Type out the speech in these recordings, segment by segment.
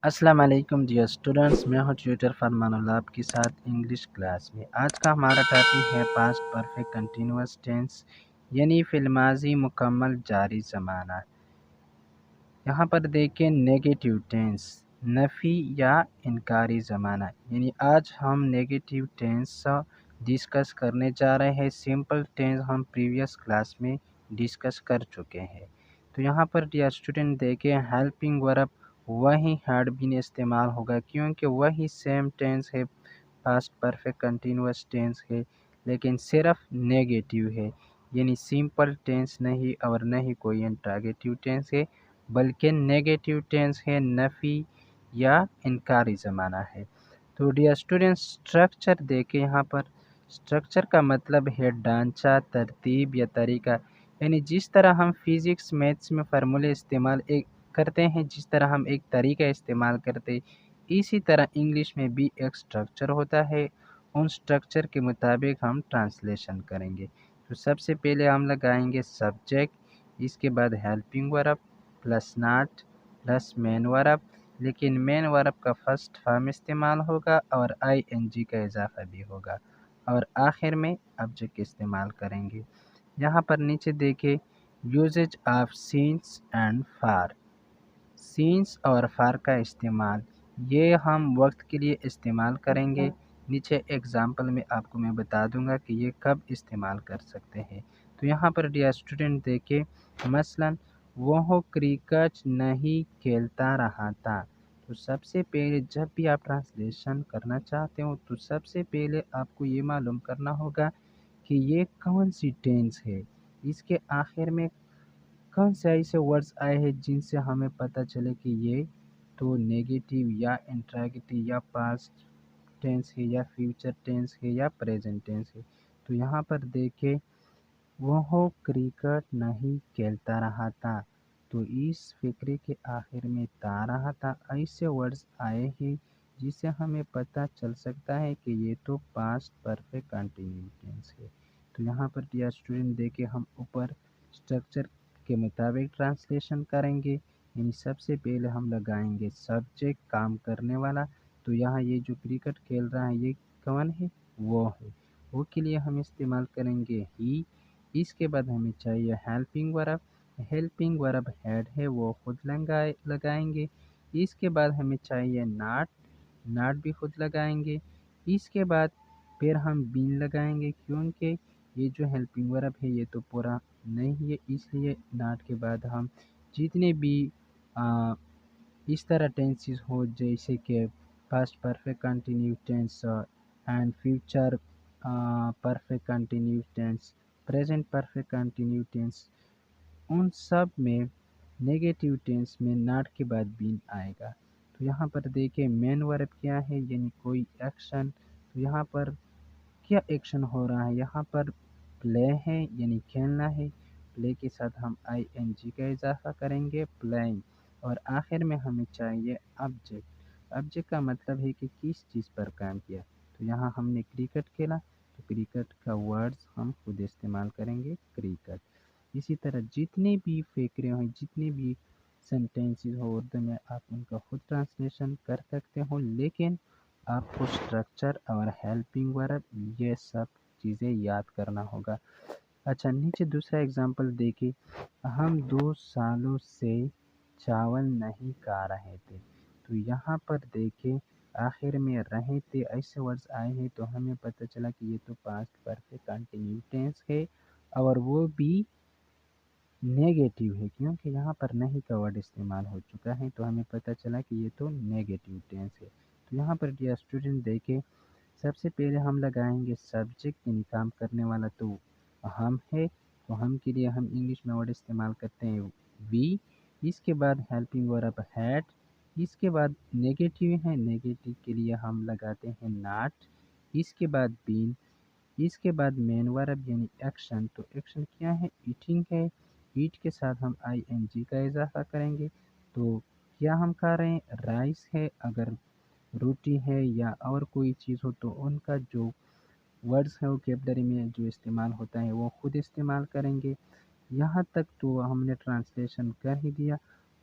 السلام علیکم dear students, میں ہوں ٹیوٹر فرمان اللہ آپ کے ساتھ انگلش کلاس میں۔ آج کا ہمارا ٹاپک ہے پاسٹ پرفیکٹ کنٹینیوس ٹینس، یعنی فی الماضی مکمل جاری زمانہ۔ یہاں پر دیکھیں نیگیٹیو ٹینس، نفی یا انکاری زمانہ، یعنی آج ہم نیگیٹیو ٹینس ڈسکس کرنے جا رہے ہیں۔ سمپل ٹینس ہم پریویس کلاس میں ڈسکس کر چکے ہیں۔ تو یہاں پر ڈیئر اسٹوڈنٹ دیکھیں ہیلپنگ ورب وہی ہیڈ بین استعمال ہوگا کیونکہ وہی سیم ٹینس ہے، پاسٹ پرفیکٹ کنٹینیوس ٹینس ہے، لیکن صرف نیگیٹیو ہے، یعنی سمپل ٹینس نہیں اور نہ ہی کوئی انٹراگیٹیو ٹینس ہے، بلکہ نیگیٹیو ٹینس ہے، نفی یا انکاری زمانہ ہے۔ تو ڈیئر اسٹوڈنٹ اسٹرکچر دیکھیں، یہاں پر اسٹرکچر کا مطلب ہے ڈھانچہ، ترتیب یا طریقہ، یعنی جس طرح ہم فزکس میتھس میں فارمولے استعمال کرتے ہیں، جس طرح ہم ایک طریقہ استعمال کرتے، اسی طرح انگلش میں بھی ایک اسٹرکچر ہوتا ہے۔ ان اسٹرکچر کے مطابق ہم ٹرانسلیشن کریں گے۔ تو سب سے پہلے ہم لگائیں گے سبجیکٹ، اس کے بعد helping verb plus not plus مین ورب، لیکن مین ورب کا فرسٹ فارم استعمال ہوگا اور آئی این جی کا اضافہ بھی ہوگا، اور آخر میں آبجیکٹ استعمال کریں گے۔ یہاں پر نیچے دیکھیں usage of sense and for, sense اور فار کا استعمال، یہ ہم وقت کے لیے استعمال کریں گے۔ نیچے ایگزامپل میں آپ کو میں بتا دوں گا کہ یہ کب استعمال کر سکتے ہیں۔ تو یہاں پر ڈیئر اسٹوڈنٹ دیکھیں مثلا وہ کرکٹ نہیں کھیلتا رہا تھا۔ تو سب سے پہلے جب بھی آپ ٹرانسلیشن کرنا چاہتے ہو تو سب سے پہلے آپ کو یہ معلوم کرنا ہوگا کہ یہ کون سی ٹینس ہے، اس کے آخر میں کون سے ایسے ورڈز آئے ہیں جن سے ہمیں پتہ چلے کہ یہ تو نیگیٹیو یا انٹراگیٹیو یا پاسٹ ٹینس ہے یا فیوچر ٹینس ہے یا پریزنٹ ٹینس ہے۔ تو یہاں پر دیکھیں وہ کرکٹ نہیں کھیلتا رہا تھا، تو اس فقرے کے آخر میں تا رہا تھا، ایسے ورڈز آئے ہیں جس سے ہمیں پتہ چل سکتا ہے کہ یہ تو پاسٹ پرفیکٹ کنٹینیو ٹینس ہے۔ تو یہاں پر ڈیئر اسٹوڈنٹ دیکھیں ہم اوپر اسٹرکچر کے مطابق ٹرانسلیشن کریں گے، یعنی سب سے پہلے ہم لگائیں گے سبجیکٹ کام کرنے والا، تو یہاں یہ جو کرکٹ کھیل رہا ہے یہ کون ہے؟ وہ ہے، وہ کے لیے ہم استعمال کریں گے ہی۔ اس کے بعد ہمیں چاہیے ہیلپنگ ورب، ہیلپنگ ورب ہیڈ ہے وہ خود لگائیں گے۔ اس کے بعد ہمیں چاہیے ناٹ، ناٹ بھی خود لگائیں گے۔ اس کے بعد پھر ہم بین لگائیں گے کیونکہ یہ جو ہیلپنگ ورب ہے یہ تو پورا نہیں ہے، اس لیے ناٹ کے بعد ہم جتنے بھی اس طرح ٹینسز ہو جیسے کہ past perfect continue tense and future perfect continue tense, present perfect continue tense, ان سب میں نیگیٹیو ٹینس میں ناٹ کے بعد بین آئے گا۔ تو یہاں پر دیکھیں مین ورب کیا ہے، یعنی کوئی ایکشن، تو یہاں پر کیا ایکشن ہو رہا ہے، یہاں پر پلے ہے یعنی کھیلنا ہے، پلے کے ساتھ ہم آئی این جی کا اضافہ کریں گے پلینگ، اور آخر میں ہمیں چاہیے آبجیکٹ، آبجیکٹ کا مطلب ہے کہ کس چیز پر کام کیا، تو یہاں ہم نے کرکٹ کھیلا تو کرکٹ کا ورڈز ہم خود استعمال کریں گے کرکٹ۔ اسی طرح جتنے بھی فقرے ہیں، جتنے بھی سینٹینسز ہو اردو میں، آپ ان کا خود ٹرانسلیشن کر سکتے ہو، لیکن آپ کو اسٹرکچر اور ہیلپنگ ورب یہ سب چیزیں یاد کرنا ہوگا۔ اچھا نیچے دوسرا ایگزامپل دیکھیں، ہم 2 سالوں سے چاول نہیں کھا رہے تھے، تو یہاں پر دیکھیں آخر میں رہے تھے ایسے ورڈز آئے ہیں تو ہمیں پتہ چلا کہ یہ تو پاسٹ پرفیکٹ کنٹینیو ٹینس ہے، اور وہ بھی نیگیٹیو ہے کیونکہ یہاں پر نہیں کا ورڈ استعمال ہو چکا ہے، تو ہمیں پتہ چلا کہ یہ تو نیگیٹیو ٹینس ہے۔ تو یہاں پر ڈیئر اسٹوڈنٹ دیکھیں سب سے پہلے ہم لگائیں گے سبجیکٹ، یعنی کام کرنے والا تو ہم ہے، تو ہم کے لیے ہم انگلش میں ورڈ استعمال کرتے ہیں وی۔ اس کے بعد ہیلپنگ ورب ہیڈ، اس کے بعد نیگیٹیو ہے، نیگیٹیو کے لیے ہم لگاتے ہیں ناٹ، اس کے بعد بین، اس کے بعد مین ورب یعنی ایکشن، تو ایکشن کیا ہے، ایٹنگ ہے، ایٹ کے ساتھ ہم آئی این جی کا اضافہ کریں گے، تو کیا ہم کھا رہے ہیں، رائس ہے، اگر روٹی ہے یا اور کوئی چیز ہو تو ان کا جو ورڈز ہے ووکیبلری میں جو استعمال ہوتا ہے وہ خود استعمال کریں گے۔ یہاں تک تو ہم نے ٹرانسلیشن کر ہی دیا۔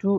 2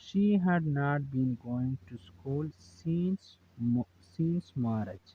She had not been going to school since March।